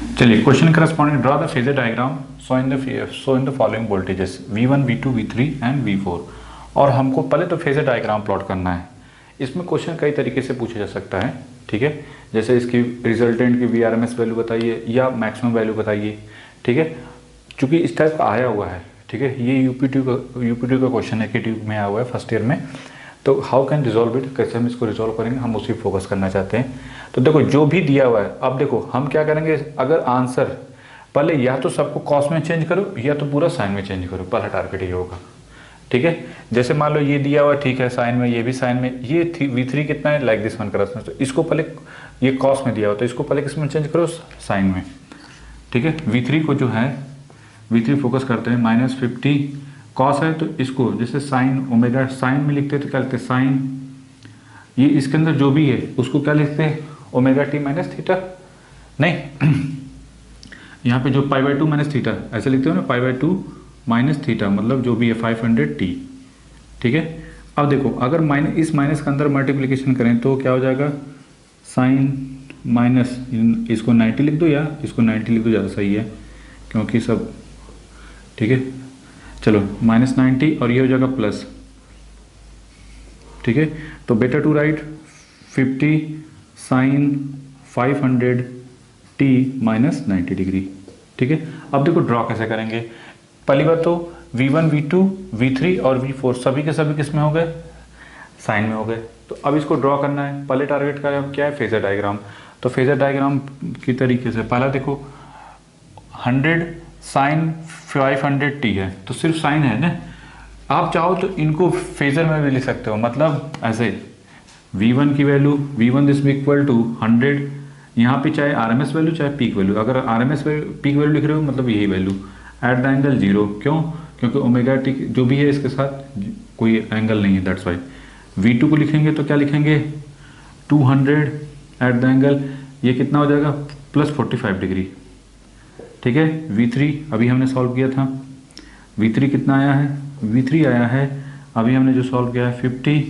चलिए, question corresponding draw the phasor diagram show in the following voltages V1 V2 V3 and V4। और हमको पहले तो phasor diagram plot करना है। इसमें क्वेश्चन कई तरीके से पूछा जा सकता है, ठीक है। जैसे इसकी रिजल्टेंट की VRMS वैल्यू बताइए या मैक्सिमम वैल्यू बताइए, ठीक है। चूँकि इस टाइप का आया हुआ है, ठीक है, ये यूपी का क्वेश्चन है, KT में आया हुआ है फर्स्ट ईयर में। तो हाउ कैन रिजॉल्व इट, कैसे हम इसको रिजॉल्व करेंगे, हम उसी फोकस करना चाहते हैं। तो देखो जो भी दिया हुआ है, अब देखो हम क्या करेंगे, अगर आंसर पहले या तो सबको कॉस में चेंज करो या तो पूरा साइन में चेंज करो, पहला टारगेट ये होगा, ठीक है। जैसे मान लो ये दिया हुआ ठीक है साइन में, ये भी साइन में, ये V3 कितना है लाइक दिस वन करा, तो इसको पहले ये कॉस में दिया हुआ तो इसको पहले किस में चेंज करो, साइन में, ठीक है। V3 को जो है V3 फोकस करते हैं -50 कॉस है तो इसको जैसे साइन ओमेगा साइन में लिखते हैं तो क्या लिखते हैं साइन, ये इसके अंदर जो भी है उसको क्या लिखते हैं ओमेगा टी माइनस थीटा, नहीं यहाँ पे जो π/2 माइनस थीटा ऐसे लिखते हो ना, π/2 माइनस थीटा मतलब जो भी है 500t, ठीक है। अब देखो अगर इस माइनस के अंदर मल्टीप्लिकेशन करें तो क्या हो जाएगा, साइन माइनस, इसको 90 लिख दो या इसको 90 लिख दो, ज़्यादा सही है क्योंकि सब, ठीक है। चलो -90 और ये हो जाएगा प्लस, ठीक है। तो better to write 50 sine 500t minus 90 degree, ठीक है। अब देखो ड्रॉ कैसे करेंगे। पहली बात तो V1 V2 V3 और V4 सभी के सभी किस में हो गए, साइन में हो गए। तो अब इसको ड्रॉ करना है। पहले टारगेट का क्या है, फेजर डायग्राम। तो फेजर डायग्राम की तरीके से पहला देखो 100 साइन 500t है तो सिर्फ साइन है ना, आप चाहो तो इनको फेजर में भी लिख सकते हो, मतलब ऐसे V1 की value V1 this equal to 100, यहाँ पे चाहे RMS वैल्यू चाहे पीक वैल्यू, अगर RMS पीक वैल्यू लिख रहे हो मतलब यही वैल्यू एट द एंगल 0, क्यों, क्योंकि ओमेगा टी जो भी है इसके साथ कोई एंगल नहीं है, दैट्स वाई। V2 को लिखेंगे तो क्या लिखेंगे 200 एट द एंगल, ये कितना हो जाएगा +45 डिग्री, ठीक है। V3 अभी हमने सॉल्व किया था, V3 कितना आया है, V3 आया है अभी हमने जो सॉल्व किया है 50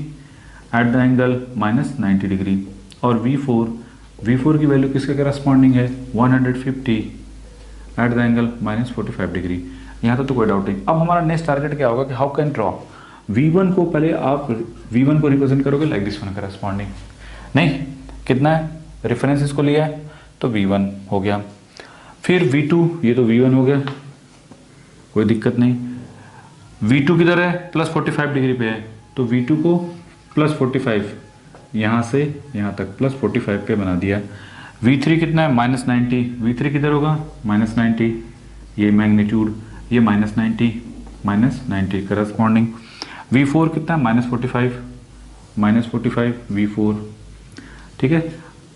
एट द एंगल -90 डिग्री। और V4 की वैल्यू किसके करस्पॉन्डिंग है 150 एट द एंगल -45 डिग्री। यहाँ तक तो कोई डाउट नहीं। अब हमारा नेक्स्ट टारगेट क्या होगा कि हाउ कैन ड्रॉ V1 को, पहले आप V1 को रिप्रेजेंट करोगे लाइक दिस वन करस्पॉन्डिंग, नहीं कितना है रेफरेंस इसको लिया है तो V1 हो गया। फिर V2, ये तो V1 हो गया, कोई दिक्कत नहीं। V2 किधर है +45 डिग्री पे है तो V2 को +45 यहाँ से यहाँ तक +45 पे बना दिया। V3 कितना है -90, V3 किधर होगा -90, ये मैग्नीट्यूड, ये -90 करस्पॉन्डिंग। V4 कितना है -45 V4, ठीक है।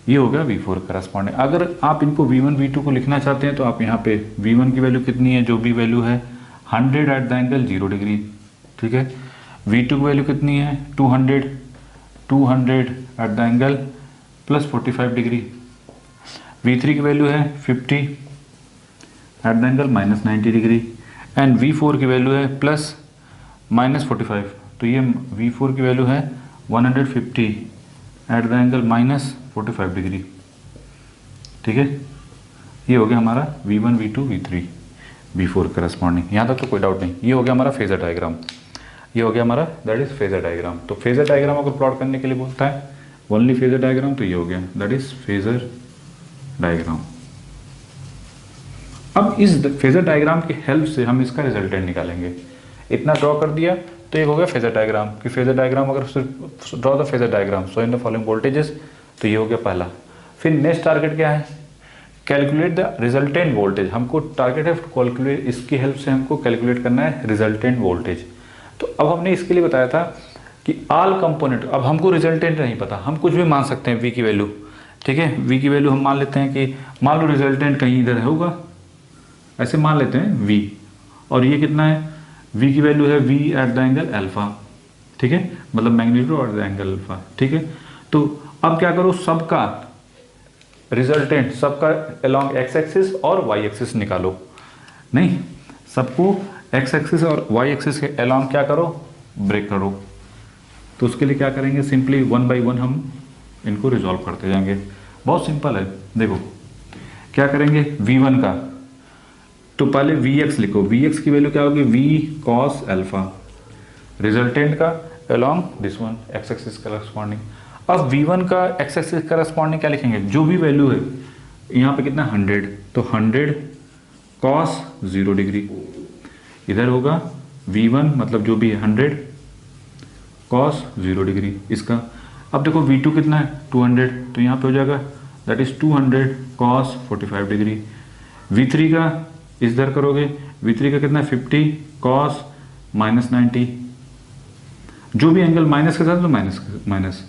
ये हो गया V4 करस्पॉन्डिंग। अगर आप इनको V1 V2 को लिखना चाहते हैं तो आप यहाँ पे V1 की वैल्यू कितनी है, जो भी वैल्यू है 100 एट द एंगल 0 डिग्री, ठीक है। V2 की वैल्यू कितनी है 200 at the angle +45 degree. V3 की वैल्यू है 50 at the angle -90 degree and V4 की वैल्यू है +-45, तो ये V4 की वैल्यू है 150 एट द एंगल -45 डिग्री, ठीक है। ये हो गया हमारा V1 V2 V3 V4 corresponding. यहाँ तक तो कोई डाउट नहीं। ये हो गया हमारा फेजर डायग्राम, ये हो गया हमारा दैट इज फेजर डायग्राम। तो फेजर डायग्राम अगर प्लॉट करने के लिए बोलता है ओनली फेजर डायग्राम तो ये हो गया दैट इज फेजर डायग्राम। अब इस फेजर डायग्राम की हेल्प से हम इसका रिजल्टेंट निकालेंगे। इतना ड्रॉ कर दिया तो ये हो गया फेजर डायग्राम कि फेजर डायग्राम अगर सिर्फ draw the phasor diagram so in the following voltages, तो ये हो गया पहला। फिर नेक्स्ट टारगेट क्या है, कैलकुलेट द रिजल्टेंट वोल्टेज। हमको टारगेट है कैलकुलेट, इसकी हेल्प से हमको कैलकुलेट करना है रिजल्टेंट वोल्टेज। तो अब हमने इसके लिए बताया था कि ऑल कंपोनेंट, अब हमको रिजल्टेंट नहीं पता, हम कुछ भी मान सकते हैं V की वैल्यू, ठीक है। V की वैल्यू हम मान लेते हैं कि मान लो रिजल्टेंट कहीं इधर होगा, ऐसे मान लेते हैं V, और ये कितना है V की वैल्यू है V at the angle alpha, ठीक है, मतलब मैग्नीट्यूड और द एंगल अल्फा, ठीक है। तो अब क्या करो, सबका रिजल्टेंट सबका अलोंग x एक्सिस और y एक्सिस निकालो, नहीं सबको x एक्सिस और y एक्सिस के अलोंग क्या करो, ब्रेक करो। तो उसके लिए क्या करेंगे, सिंपली 1 बाई 1 हम इनको रिजॉल्व करते जाएंगे। बहुत सिंपल है। देखो क्या करेंगे v1 का, तो पहले vx लिखो, vx की वैल्यू क्या होगी v cos अल्फा, रिजल्टेंट का along this one x axis corresponding. अब v1 का x एक्सिस करस्पॉन्डिंग क्या लिखेंगे, जो भी वैल्यू है यहाँ पे कितना 100, तो 100 cos 0 डिग्री, इधर होगा v1 मतलब जो भी है 100 cos 0 डिग्री इसका। अब देखो v2 कितना है 200, तो यहाँ पे हो जाएगा that is 200 cos 45 degree. v3 का इधर करोगे, v3 का कितना है 50 cos -90, जो भी एंगल माइनस के साथ तो माइनस माइनस,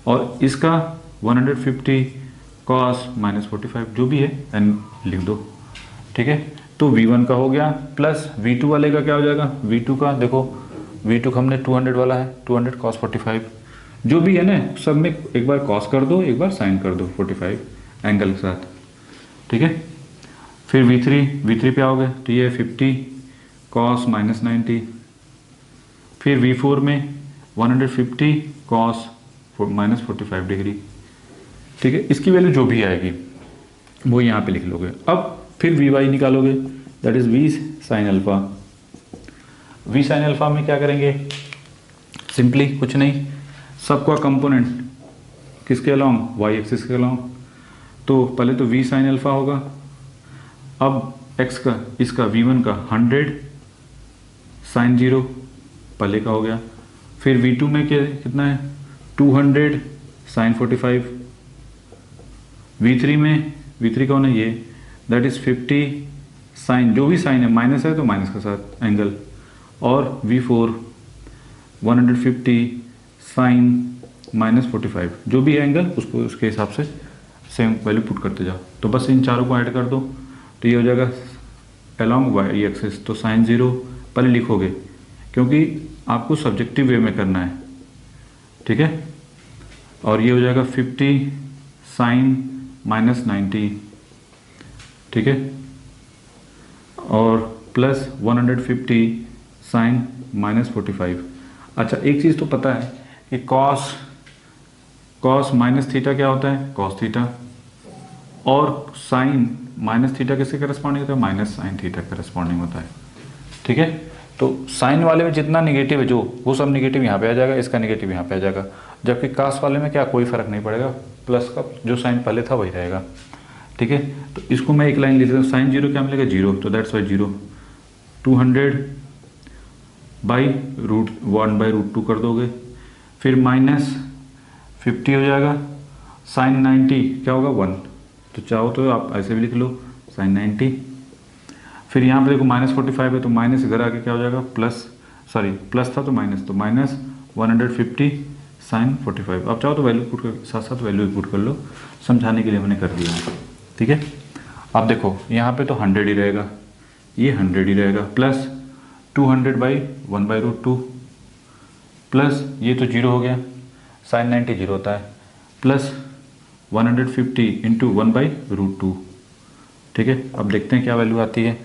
और इसका 150 cos -45 जो भी है एंड लिख दो, ठीक है। तो v1 का हो गया, प्लस v2 वाले का क्या हो जाएगा, v2 का देखो v2 का हमने 200 वाला है 200 cos 45, जो भी है ना सब में एक बार cos कर दो एक बार sin कर दो 45 एंगल के साथ, ठीक है। फिर v3 पे आओगे तो ये 50 cos -90, फिर v4 में 150 cos -45 डिग्री, ठीक है। इसकी वैल्यू जो भी आएगी वो यहाँ पे लिख लोगे। अब फिर vy निकालोगे, that is v sin alpha. v sin alpha में क्या करेंगे, सिंपली कुछ नहीं, सबका कंपोनेंट किसके अलोंग, y एक्सिस के अलोंग, तो पहले तो v sin अल्फा होगा, अब x का इसका v1 का 100 sin 0 पहले का हो गया, फिर v2 में क्या कितना है 200 sin 45, v3 कौन है ये, दैट इज 50 साइन, जो भी साइन है माइनस है तो माइनस के साथ एंगल, और v4 150 साइन -45 जो भी है एंगल उसको उसके हिसाब से सेम वैल्यू पुट करते जाओ। तो बस इन चारों को ऐड कर दो तो ये हो जाएगा अलोंग वाई एक्सिस, तो साइन 0 पहले लिखोगे क्योंकि आपको सब्जेक्टिव वे में करना है, ठीक है। और ये हो जाएगा 50 साइन -90, ठीक है, और प्लस 150 साइन -45। अच्छा एक चीज़ तो पता है कि कॉस माइनस थीटा क्या होता है, कॉस थीटा, और साइन माइनस थीटा किसके करस्पॉन्डिंग होता है, माइनस साइन थीटा करस्पॉन्डिंग होता है, ठीक है। तो साइन वाले में जितना निगेटिव है जो वो सब निगेटिव यहाँ पे आ जाएगा, इसका निगेटिव यहाँ पे आ जाएगा, जबकि कास वाले में क्या कोई फर्क नहीं पड़ेगा, प्लस का जो साइन पहले था वही रहेगा, ठीक है। तो इसको मैं एक लाइन लिख देता हूँ, साइन 0 क्या मिलेगा 0, तो दैट्स वाई 0, 200 बाई रूट 1/√2 कर दोगे, फिर -50 हो जाएगा, साइन 90 क्या होगा 1, तो चाहो तो आप ऐसे भी लिख लो साइन 90, फिर यहाँ पे देखो -45 है तो माइनस इधर आके क्या हो जाएगा प्लस था तो माइनस 150 साइन 45। आप चाहो तो वैल्यू पुट कर साथ साथ वैल्यू भी पुट कर लो, समझाने के लिए मैंने कर दिया, ठीक है। अब देखो यहाँ पे तो 100 ही रहेगा, ये 100 ही रहेगा, प्लस 200 बाई 1/√2, प्लस ये तो 0 हो गया, साइन 90 0 होता है, प्लस 150 इंटू 1/√2, ठीक है। अब देखते हैं क्या वैल्यू आती है।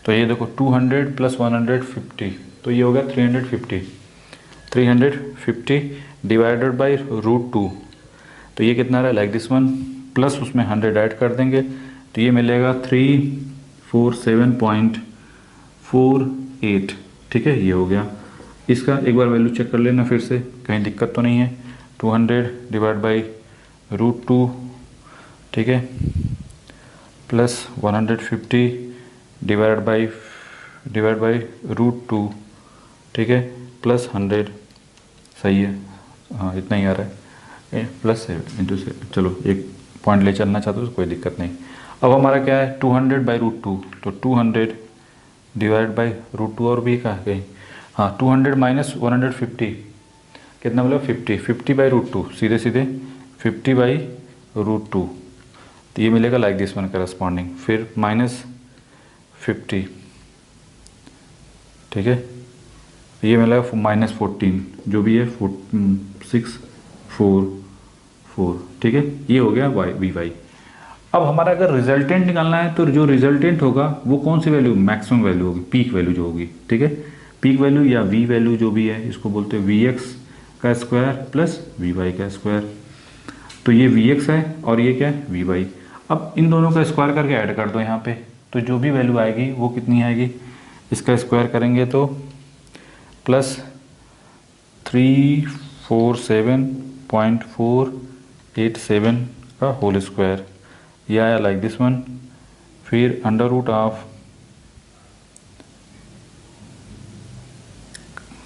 तो ये देखो 200 प्लस 150 तो ये हो गया 350 डिवाइडेड बाई √2, तो ये कितना रहा लाइक दिस वन, प्लस उसमें 100 ऐड कर देंगे तो ये मिलेगा 347.48, ठीक है। ये हो गया, इसका एक बार वैल्यू चेक कर लेना फिर से, कहीं दिक्कत तो नहीं है। 200 डिवाइड बाई √2, ठीक है, प्लस 150 डिवाइड बाई √2, ठीक है, प्लस 100, सही है, हाँ इतना ही आ रहा है, प्लस 7 इंटू से, चलो एक पॉइंट ले चलना चाहते हो तो कोई दिक्कत नहीं। अब हमारा क्या है 200 बाई √2, तो 200 डिवाइड बाई √2, और भी कहा कहीं, हाँ 200 माइनस 150 कितना मतलब 50 बाई √2, सीधे 50 बाई √2, तो ये मिलेगा लाइक दिस वन करस्पॉन्डिंग, फिर -50, ठीक है, ये मिलेगा -14 जो भी है 644, ठीक है। ये हो गया वी वाई। अब हमारा अगर रिजल्टेंट निकालना है तो जो रिजल्टेंट होगा वो कौन सी वैल्यू, मैक्सिमम वैल्यू होगी, पीक वैल्यू जो होगी, ठीक है। पीक वैल्यू या वी वैल्यू जो भी है इसको बोलते हैं वी एक्स का स्क्वायर प्लस वी वाई का स्क्वायर, तो ये वी एक्स है और ये क्या है वी वाई। अब इन दोनों का स्क्वायर करके ऐड कर दो यहाँ पे, तो जो भी वैल्यू आएगी वो कितनी आएगी, इसका स्क्वायर करेंगे तो प्लस 347.487 का होल स्क्वायर, ये आया लाइक दिस वन। फिर अंडर रूट ऑफ,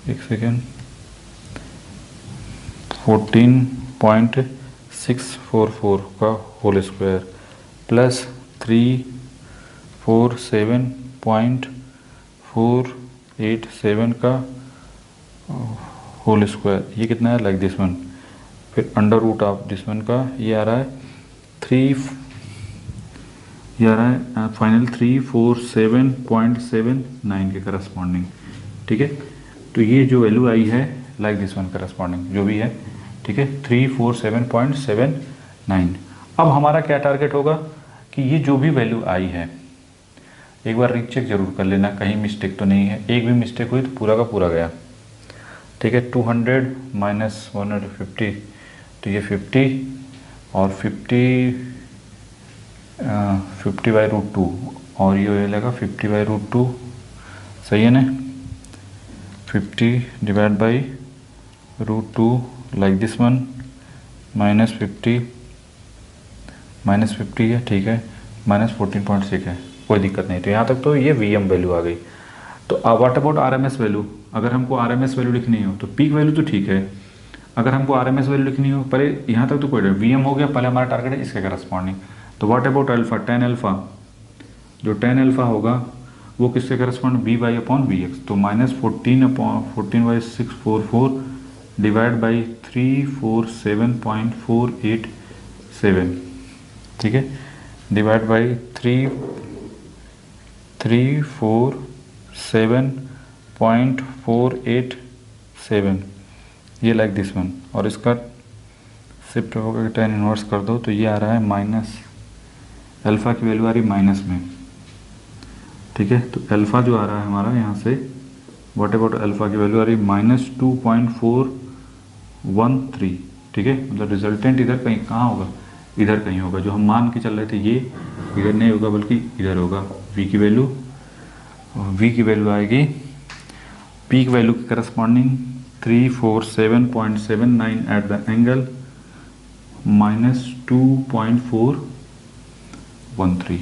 एक सेकेंड, 14.644 का होल स्क्वायर प्लस 347.487 का होल स्क्वायर, ये कितना है लाइक दिस वन। फिर under root of this one का ये आ रहा है फाइनल 347.79 के करस्पॉन्डिंग। ठीक है, तो ये जो वैल्यू आई है लाइक दिस वन करस्पॉन्डिंग जो भी है, ठीक है, 347.79। अब हमारा क्या टारगेट होगा कि ये जो भी वैल्यू आई है एक बार रीचेक जरूर कर लेना, कहीं मिस्टेक तो नहीं है। एक भी मिस्टेक हुई तो पूरा का पूरा गया। ठीक है, 200 माइनस 150, तो ये 50 और 50 बाई रूट 2 और ये लगेगा 50 बाई रूट 2, सही है ना। 50 divide by root 2 like this one, minus 50 है, ठीक है, माइनस 14.6 है, कोई दिक्कत नहीं। तो यहाँ तक तो ये VM वैल्यू आ गई। तो व्हाट अबाउट RMS वैल्यू, अगर हमको RMS वैल्यू लिखनी हो तो पीक वैल्यू तो ठीक है, अगर हमको RMS वैल्यू लिखनी हो पहले यहाँ तक तो कोई VM हो गया, पहले हमारा टारगेट है इसके करस्पॉन्डिंग। तो what about alpha, tan alpha, जो tan अल्फा होगा वो किससे करस्पॉन्ड, BY/VX। तो माइनस 14/644 डिवाइड बाई 347.487, ठीक है, डिवाइड बाई 347.487, ये लाइक दिस वन। और इसका शिफ्ट होकर tan इनवर्स कर दो तो ये आ रहा है माइनस, अल्फ़ा की वैल्यू आ रही माइनस में। ठीक है, तो अल्फ़ा जो आ रहा है हमारा यहाँ से, व्हाट अबाउट अल्फ़ा की वैल्यू आ रही -2.413। ठीक है, मतलब रिजल्टेंट इधर कहीं कहाँ होगा, इधर कहीं होगा। जो हम मान के चल रहे थे ये इधर नहीं होगा बल्कि इधर होगा। V की वैल्यू आएगी पीक वैल्यू के करस्पॉन्डिंग 347.79 एट द एंगल -2.413।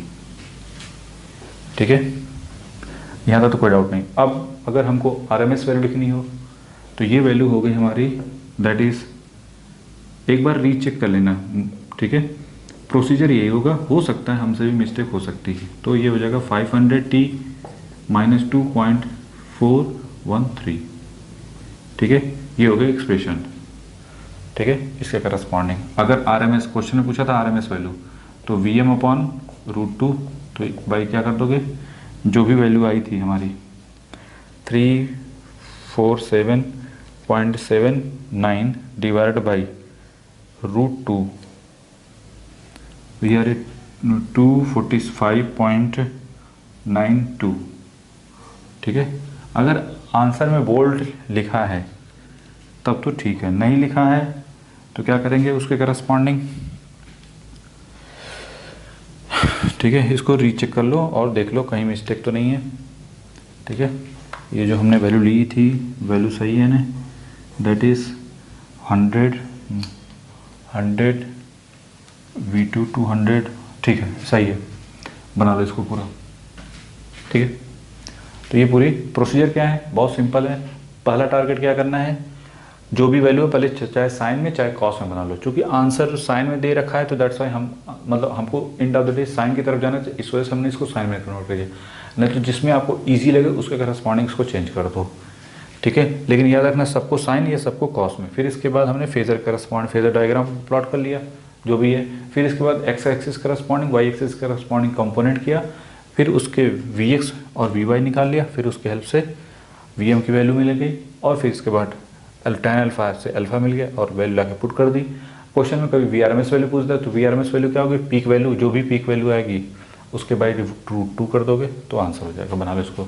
ठीक है, यहाँ तक तो कोई डाउट नहीं। अब अगर हमको RMS वैल्यू लिखनी हो तो ये वैल्यू हो गई हमारी, दैट इज़, एक बार रीचेक कर लेना। ठीक है, प्रोसीजर यही होगा, हो सकता है हमसे भी मिस्टेक हो सकती है। तो ये हो जाएगा 500T माइनस 2.413। ठीक है, ये हो गया एक्सप्रेशन। ठीक है, इसके करस्पॉन्डिंग अगर RMS, क्वेश्चन में पूछा था RMS वैल्यू, तो VM/√2, तो बाई क्या कर दोगे, जो भी वैल्यू आई थी हमारी 347.79 डिवाइड बाई √2, वी आर 245.92। ठीक है, अगर आंसर में बोल्ड लिखा है तब तो ठीक है, नहीं लिखा है तो क्या करेंगे उसके करस्पॉन्डिंग। ठीक है, इसको रीचेक कर लो और देख लो कहीं मिस्टेक तो नहीं है। ठीक है, ये जो हमने वैल्यू ली थी वैल्यू सही है ना, दैट इज़ 100 V2 200। ठीक है, सही है, बना लो इसको पूरा। ठीक है, तो ये पूरी प्रोसीजर क्या है, बहुत सिंपल है। पहला टारगेट क्या करना है, जो भी वैल्यू है पहले चाहे साइन में चाहे कॉस में बना लो। क्योंकि आंसर साइन में दे रखा है तो दैट्स वाई हम, मतलब हमको end of the day sine की तरफ जाना चाहिए, इस वजह से हमने इसको साइन में कन्वर्ट कर दिया। नहीं तो जिसमें आपको ईजी लगे उसके करस्पॉन्डिंग्स को चेंज कर दो। ठीक है, लेकिन याद रखना सबको साइन या सबको कॉस में। फिर इसके बाद हमने फेजर डायग्राम प्लॉट कर लिया जो भी है। फिर इसके बाद x axis corresponding, y axis corresponding component किया, फिर उसके VX और VY निकाल लिया, फिर उसके हेल्प से VM की वैल्यू मिल गई, और फिर इसके बाद tan अल्फा से अल्फा मिल गया और वैल्यू लाके पुट कर दी। क्वेश्चन में कभी VRMS वैल्यू पूछता है तो VRMS वैल्यू क्या होगी, पीक वैल्यू, जो भी पीक वैल्यू आएगी उसके बाई √2 कर दोगे तो आंसर हो जाएगा। बना लो इसको।